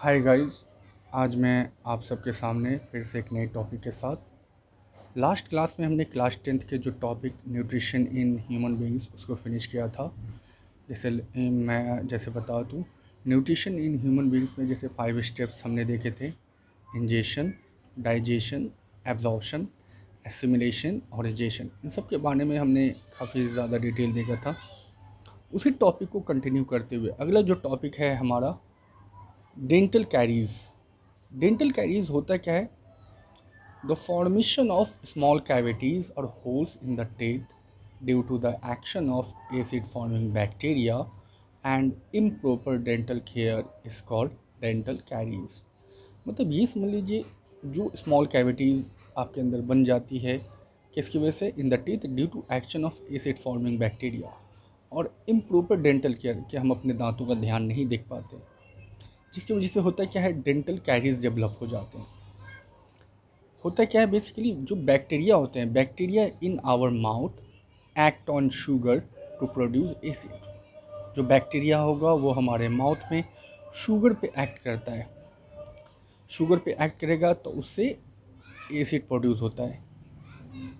Hi guys. आज मैं आप सबके सामने फिर से एक नए टॉपिक के साथ। लास्ट क्लास में हमने क्लास 10th के जो topic nutrition in human beings उसको फिनिश किया था। जैसे बता दूँ, न्यूट्रिशन इन ह्यूमन बीइंग्स में जैसे 5 स्टेप्स हमने देखे थे। इंजेशन, डाइजेशन, एब्जॉर्प्शन, एसिमिलेशन और रिजेशन, इन सब के बारे में हमने काफ़ी ज़्यादा डिटेल देखा था। उसी टॉपिक को कंटिन्यू करते हुए अगला जो टॉपिक है हमारा डेंटल कैरीज। डेंटल कैरीज होता क्या है? The formation of small cavities or holes in the teeth due to the action of acid forming bacteria and improper dental care is called dental caries। मतलब ये समझ लीजिए, जो स्मॉल कैविटीज़ आपके अंदर बन जाती है किसकी वजह से? In the teeth due to action of acid forming bacteria और इम्प्रॉपर डेंटल केयर, कि हम अपने दांतों का ध्यान नहीं देख पाते, जिसकी वजह से होता क्या है, डेंटल कैरीज डेवलप हो जाते हैं। होता क्या है बेसिकली, जो बैक्टीरिया होते हैं, bacteria in our mouth act on sugar to produce acid. जो बैक्टीरिया होगा वो हमारे माउथ में शुगर पे एक्ट करता है। शुगर पे एक्ट करेगा तो उससे एसिड प्रोड्यूस होता है।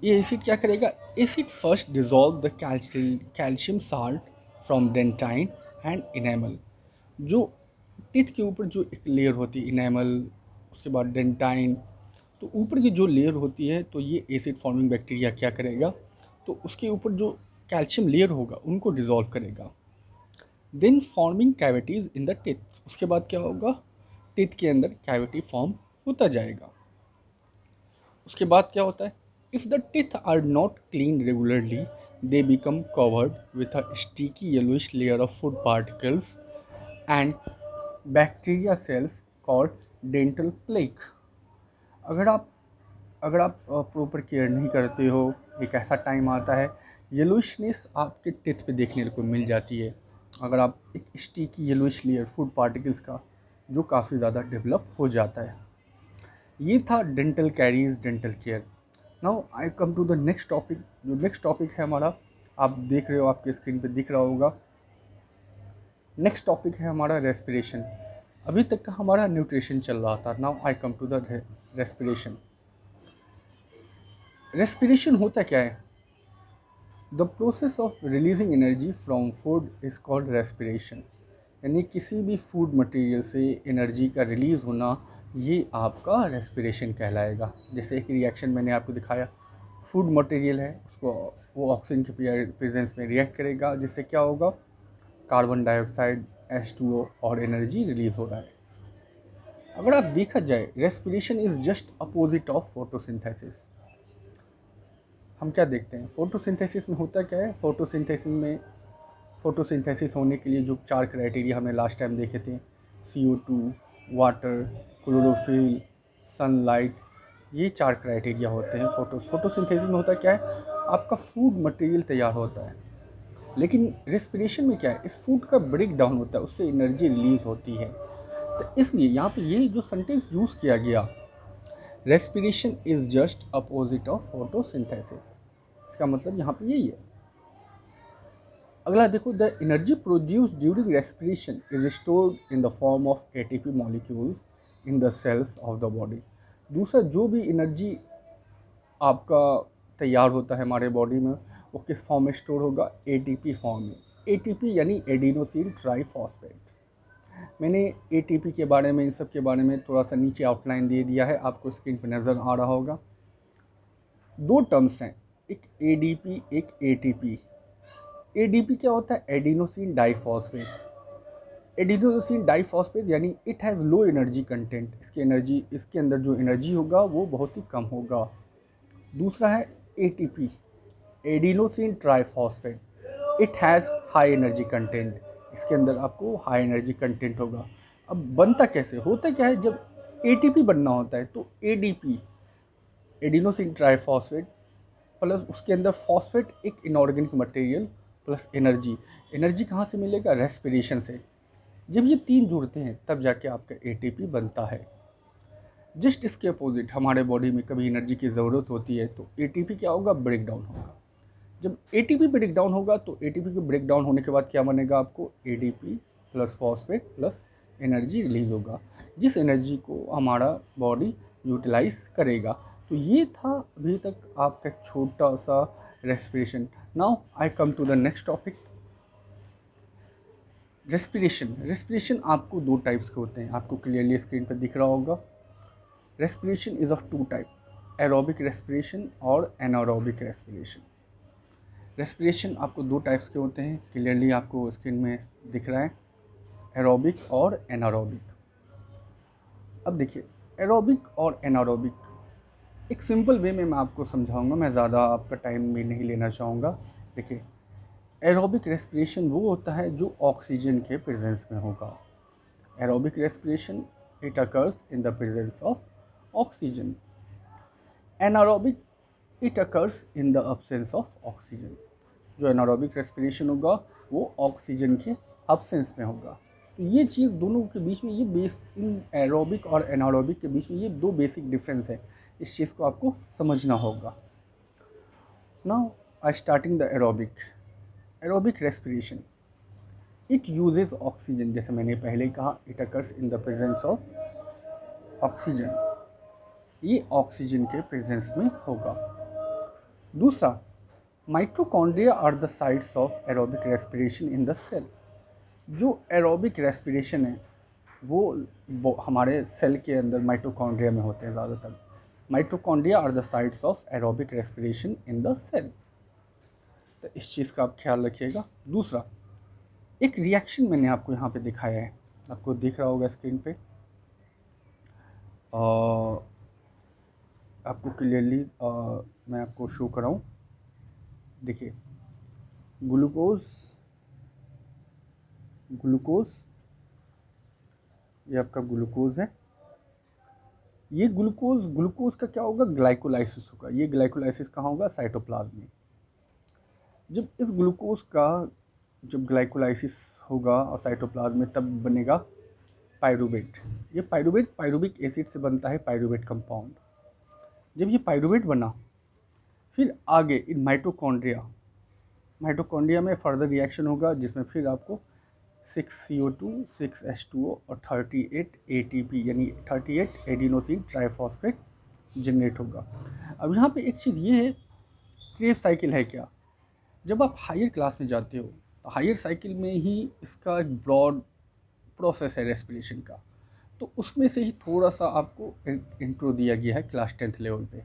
ये एसिड क्या करेगा? Acid first dissolve the calcium salt from dentine and enamel. जो टीथ के ऊपर जो एक लेयर होती है इनेमल, उसके बाद डेंटाइन, तो ऊपर की जो लेयर होती है, तो ये एसिड फॉर्मिंग बैक्टीरिया क्या करेगा, तो उसके ऊपर जो कैल्शियम लेयर होगा उनको डिज़ोल्व करेगा। Then forming cavities in the teeth. उसके बाद क्या होगा? टीथ के अंदर कैविटी फॉर्म होता जाएगा। उसके बाद क्या होता है? If the teeth are not clean regularly they become covered with a sticky yellowish layer of food particles and bacteria cells called dental plaque. अगर आप अगर आप प्रॉपर केयर नहीं करते हो, एक ऐसा टाइम आता है येलोइशनेस आपके टिथ पे देखने को मिल जाती है। अगर आप एक sticky yellowish layer food particles का, जो काफ़ी ज़्यादा डेवलप हो जाता है। ये था dental caries, dental care. Now I come to the next topic. जो नेक्स्ट टॉपिक है हमारा, आप देख रहे हो, आपके स्क्रीन पे दिख रहा होगा। नेक्स्ट टॉपिक है हमारा रेस्पिरेशन। अभी तक का हमारा न्यूट्रिशन चल रहा था। Now I come to the respiration. Respiration होता क्या है? The process of releasing energy from food is called respiration. यानी किसी भी फूड मटेरियल से एनर्जी का रिलीज़ होना, ये आपका रेस्पिरेशन कहलाएगा। जैसे एक रिएक्शन मैंने आपको दिखाया, फूड मटेरियल है, उसको वो ऑक्सीजन के प्रेजेंस में रिएक्ट करेगा, जिससे क्या होगा? कार्बन डाइऑक्साइड, H2O और एनर्जी रिलीज़ हो रहा है। अगर आप देखा जाए, respiration is just opposite of photosynthesis. हम क्या देखते हैं फोटोसिंथेसिस में? होता क्या है फोटोसिंथेसिस होने के लिए जो 4 क्राइटेरिया हमने लास्ट टाइम देखे थे, CO2, वाटर, क्लोरोफिल, सनलाइट, ये 4 क्राइटेरिया होते हैं। फोटोसिंथेसिस में होता क्या है? आपका फूड मटेरियल तैयार होता है। लेकिन रेस्पिरेशन में क्या है? इस फूड का ब्रेक डाउन होता है, उससे एनर्जी रिलीज होती है। तो इसलिए यहाँ पे ये जो सेंटेंस यूज़ किया गया, respiration is just opposite of photosynthesis, इसका मतलब यहाँ पे यही है। अगला देखो, the energy produced during respiration is stored in the form of ATP molecules in the cells of the body. दूसरा, जो भी एनर्जी आपका तैयार होता है हमारे बॉडी में, वो किस फॉर्म में स्टोर होगा? ATP फॉर्म में। ATP यानी एडिनोसिन ट्राईफॉस्फेट। मैंने ATP के बारे में, इन सब के बारे में थोड़ा सा नीचे आउटलाइन दे दिया है, आपको स्क्रीन पर नज़र आ रहा होगा। 2 टर्म्स हैं, एक ADP, एक ATP। ADP क्या होता है? Adenosine diphosphate. एडिनोसिन डाइफॉस्फेट यानी it has low energy content. इसके अंदर जो एनर्जी होगा वो बहुत ही कम होगा। दूसरा है ATP, adenosine triphosphate. It has high energy content. इसके अंदर आपको हाई एनर्जी कंटेंट होगा। अब बनता कैसे? होता क्या है, जब ATP बनना होता है तो ADP, एडिनोसिन ट्राइफॉस्फेट, प्लस उसके अंदर फॉस्फेट, एक inorganic material, plus energy. Energy कहाँ से मिलेगा? रेस्पिरेशन से। जब ये 3 जुड़ते हैं तब जाके आपका ATP बनता है। जस्ट इसके अपोजिट, हमारे बॉडी में कभी एनर्जी की ज़रूरत होती है तो ATP क्या होगा? ब्रेक डाउन होगा। जब ATP ब्रेक डाउन होगा तो ATP के ब्रेक डाउन होने के बाद क्या बनेगा? आपको ADP plus phosphate plus energy release होगा। जिस एनर्जी को हमारा बॉडी यूटिलाइज करेगा। तो ये था अभी तक आपका एक छोटा सा respiration. Now I come to the next topic, respiration. Respiration आपको दो टाइप्स के होते हैं, आपको क्लियरली स्क्रीन पर दिख रहा होगा। Respiration is of two type, aerobic respiration और एनारोबिक रेस्पिरेशन। रेस्पिरेशन आपको दो टाइप्स के होते हैं, क्लियरली आपको स्क्रीन में दिख रहा है, एरोबिक और एनारोबिक। अब देखिए, एरोबिक और एनारोबिक एक सिंपल वे में मैं आपको समझाऊंगा, मैं ज़्यादा आपका टाइम भी नहीं लेना चाहूँगा। देखिए, एरोबिक रेस्पिरेशन वो होता है जो ऑक्सीजन के प्रेजेंस में होगा। Aerobic respiration it occurs in the presence of oxygen. Anaerobic it occurs in the absence of oxygen. जो एनारोबिक रेस्पिरेशन होगा वो ऑक्सीजन के अब्सेंस में होगा। तो ये चीज़ दोनों के बीच में, ये बेस इन एरोबिक और एनारोबिक के बीच में ये दो बेसिक डिफरेंस है, इस चीज़ को आपको समझना होगा। Now I starting the aerobic. Aerobic respiration it uses oxygen, जैसे मैंने पहले कहा, it occurs in the presence of oxygen. ये ऑक्सीजन के प्रेजेंस में होगा। दूसरा, mitochondria are the sites of aerobic respiration in the cell. जो एरोबिक रेस्पिरेशन है वो हमारे सेल के अंदर माइटोकॉन्ड्रिया में होते हैं ज़्यादातर। Mitochondria are the sites of aerobic respiration in the cell. तो इस चीज़ का आप ख्याल रखिएगा। दूसरा, एक रिएक्शन मैंने आपको यहाँ पे दिखाया है, आपको दिख रहा होगा स्क्रीन पे, आपको क्लियरली मैं आपको शो कराऊँ। देखिए, ग्लूकोज ये आपका ग्लूकोज है। ये ग्लूकोज का क्या होगा, ग्लाइकोलाइसिस होगा। ये ग्लाइकोलाइसिस कहाँ होगा, साइटोप्लाज्म में। जब इस ग्लूकोज का जब ग्लाइकोलाइसिस होगा और साइटोप्लाज्म में, तब बनेगा पायरूवेट। ये पायरूवेट पायरूविक एसिड से बनता है, पायरूवेट कंपाउंड। जब ये पायरूवेट बना, फिर आगे इन माइटोकॉन्ड्रिया में फर्दर रिएक्शन होगा, जिसमें फिर आपको 6CO2 6H2O और 38 ATP यानी 38 एडिनोसिन ट्राइफॉस्फेट जनरेट होगा। अब यहाँ पे एक चीज़ ये है, क्रेब्स साइकिल है क्या। जब आप हायर क्लास में जाते हो तो हायर साइकिल में ही इसका एक ब्रॉड प्रोसेस है रेस्पिरेशन का, तो उसमें से ही थोड़ा सा आपको इंट्रो दिया गया है क्लास 10th लेवल पे।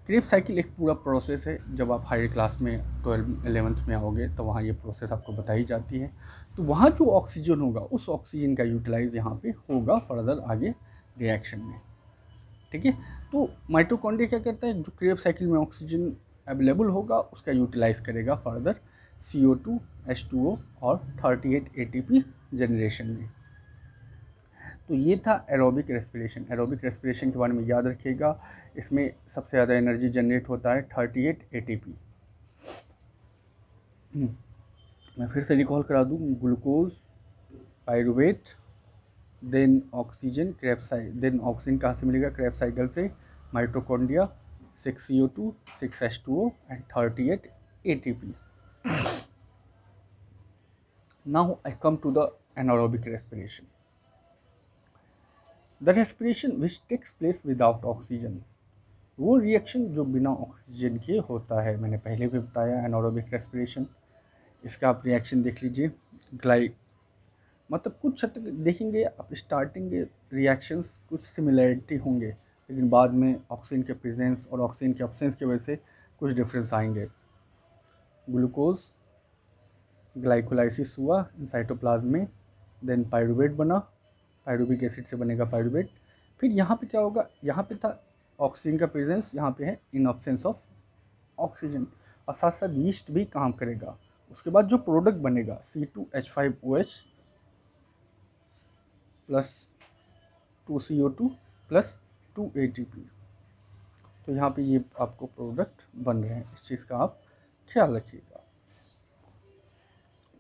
क्रेब्स साइकिल एक पूरा प्रोसेस है, जब आप हायर क्लास में 12th-11th में आओगे तो वहाँ ये प्रोसेस आपको बताई जाती है। तो वहाँ जो ऑक्सीजन होगा उस ऑक्सीजन का यूटिलाइज यहाँ पे होगा फर्दर आगे रिएक्शन में। ठीक है, तो माइटोकॉन्ड्रिया क्या करता है, जो क्रेब्स साइकिल में ऑक्सीजन अवेलेबल होगा उसका यूटिलाइज करेगा फर्दर CO2 H2O और 38 ATP जनरेशन में। तो ये था एरोबिक रेस्पिरेशन। एरोबिक रेस्पिरेशन के बारे में याद रखिएगा, इसमें सबसे ज़्यादा एनर्जी जनरेट होता है 38 ATP। मैं फिर से रिकॉल करा दूँ, glucose, pyruvate, then oxygen, then oxygen कहाँ से मिलेगा, क्रेब्स साइकिल से, mitochondria, 6CO2 6H2O and 38 ATP. Now I come to the anaerobic respiration. The respiration which takes place without oxygen, वो रिएक्शन जो बिना ऑक्सीजन के होता है। मैंने पहले भी बताया एनारोबिक रेस्पिरेशन, इसका आप रिएक्शन देख लीजिए। मतलब कुछ हद तक देखेंगे आप, स्टार्टिंग रिएक्शंस कुछ सिमिलरिटी होंगे, लेकिन बाद में ऑक्सीजन के प्रेजेंस और ऑक्सीजन के एब्सेंस की वजह से कुछ डिफरेंस आएंगे। ग्लूकोज ग्लाइकोलाइसिस हुआ साइटोप्लाज्म में, देन पायरूवेट बना, पायरूविक एसिड से बनेगा पायरूवेट। फिर यहाँ पे क्या होगा, यहाँ पे था ऑक्सीजन का प्रेजेंस, यहाँ पे है इन ऑब्सेंस ऑफ ऑक्सीजन, और साथ साथ यीस्ट भी काम करेगा। उसके बाद जो प्रोडक्ट बनेगा C2H5OH plus 2CO2 plus 2 ATP। तो यहाँ पे ये आपको प्रोडक्ट बन रहे हैं, इस चीज़ का आप ख्याल रखिएगा।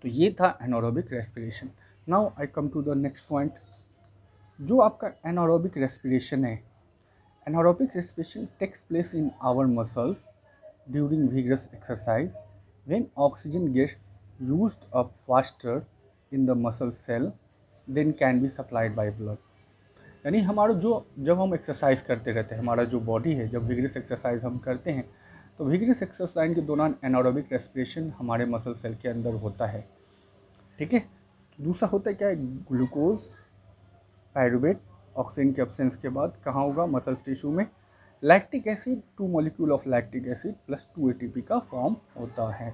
तो ये था anaerobic respiration. Now I come to the next point, जो आपका एनारोबिक रेस्पिरेशन है। Anaerobic respiration takes place in our muscles during vigorous exercise when oxygen gets used up faster in the muscle cell than can be supplied by blood. यानी हमारा जो जब हम exercise करते रहते हैं, हमारा जो बॉडी है, जब विगरस एक्सरसाइज हम करते हैं तो विगरस एक्सरसाइज के दौरान एनारोबिक रेस्पिरेशन हमारे मसल सेल के अंदर होता है। ठीक है। दूसरा होता है क्या है, ग्लूकोज पायरुवेट ऑक्सीजन के एब्सेंस के बाद कहाँ होगा, मसल टिश्यू में lactic acid, 2 molecule of lactic acid plus 2 ATP का फॉर्म होता है।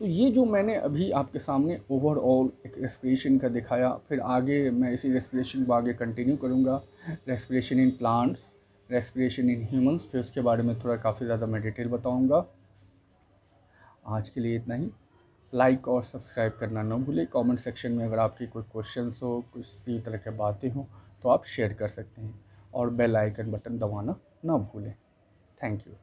तो ये जो मैंने अभी आपके सामने ओवरऑल एक रेस्पिरेशन का दिखाया, फिर आगे मैं इसी रेस्पिरेशन को आगे कंटिन्यू करूँगा, respiration in plants, respiration in humans, फिर उसके बारे में थोड़ा काफ़ी ज़्यादा मैं डिटेल बताऊँगा। आज के लिए इतना ही। लाइक और सब्सक्राइब करना ना भूलें। कमेंट सेक्शन में अगर आपकी कोई क्वेश्चंस हो, कुछ भी तरह की बातें हो तो आप शेयर कर सकते हैं, और बेल आइकन बटन दबाना ना भूलें। Thank you.